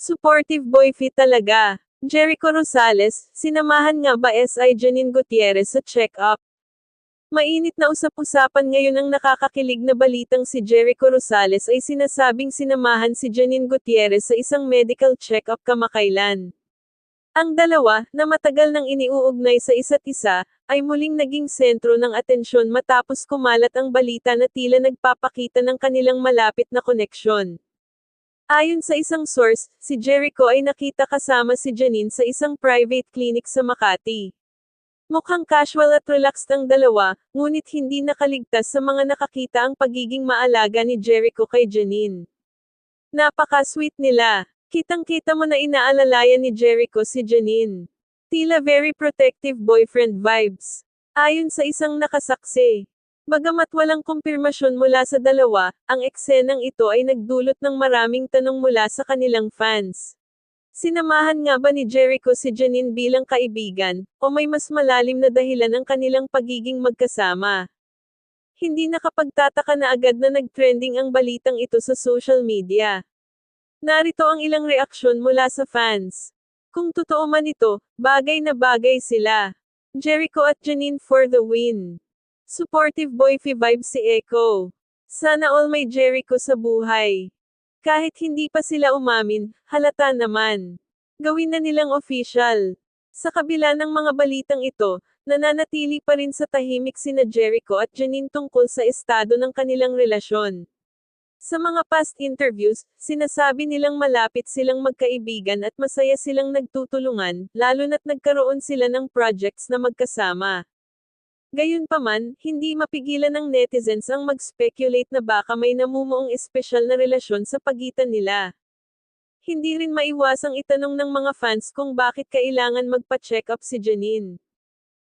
Supportive boyfie talaga. Jericho Rosales, sinamahan nga ba SI Janine Gutierrez sa check-up? Mainit na usap-usapan ngayon ang nakakakilig na balitang si Jericho Rosales ay sinasabing sinamahan si Janine Gutierrez sa isang medical check-up kamakailan. Ang dalawa, na matagal nang iniuugnay sa isa't isa, ay muling naging sentro ng atensyon matapos kumalat ang balita na tila nagpapakita ng kanilang malapit na koneksyon. Ayon sa isang source, si Jericho ay nakita kasama si Janine sa isang private clinic sa Makati. Mukhang casual at relaxed ang dalawa, ngunit hindi nakaligtas sa mga nakakita ang pagiging maalaga ni Jericho kay Janine. Napaka-sweet nila. Kitang-kita mo na inaalalayan ni Jericho si Janine. Tila very protective boyfriend vibes. Ayon sa isang nakasaksi. Bagamat walang kumpirmasyon mula sa dalawa, ang eksenang ito ay nagdulot ng maraming tanong mula sa kanilang fans. Sinamahan nga ba ni Jericho si Janine bilang kaibigan, o may mas malalim na dahilan ang kanilang pagiging magkasama? Hindi nakapagtataka na agad na nag-trending ang balitang ito sa social media. Narito ang ilang reaksyon mula sa fans. Kung totoo man ito, bagay na bagay sila. Jericho at Janine for the win. Supportive boyfie vibe si Echo. Sana all may Jericho sa buhay. Kahit hindi pa sila umamin, halata naman. Gawin na nilang official. Sa kabila ng mga balitang ito, nananatili pa rin sa tahimik sina Jericho at Janine tungkol sa estado ng kanilang relasyon. Sa mga past interviews, sinasabi nilang malapit silang magkaibigan at masaya silang nagtutulungan, lalo na't nagkaroon sila ng projects na magkasama. Gayunpaman, hindi mapigilan ng netizens ang mag-speculate na baka may namumuong espesyal na relasyon sa pagitan nila. Hindi rin maiwasang itanong ng mga fans kung bakit kailangan magpa-check up si Janine.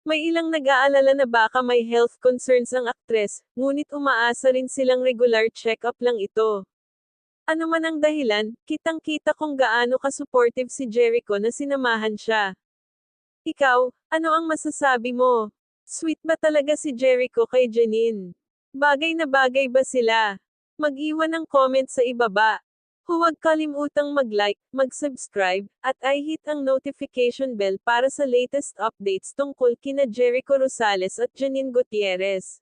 May ilang nag-aalala na baka may health concerns ang aktres, ngunit umaasa rin silang regular check-up lang ito. Ano man ang dahilan, kitang-kita kung gaano ka-supportive si Jericho na sinamahan siya. Ikaw, ano ang masasabi mo? Sweet ba talaga si Jericho kay Janine? Bagay na bagay ba sila? Mag-iwan ng comment sa ibaba. Huwag kalimutang mag-like, mag-subscribe, at i-hit ang notification bell para sa latest updates tungkol kina Jericho Rosales at Janine Gutierrez.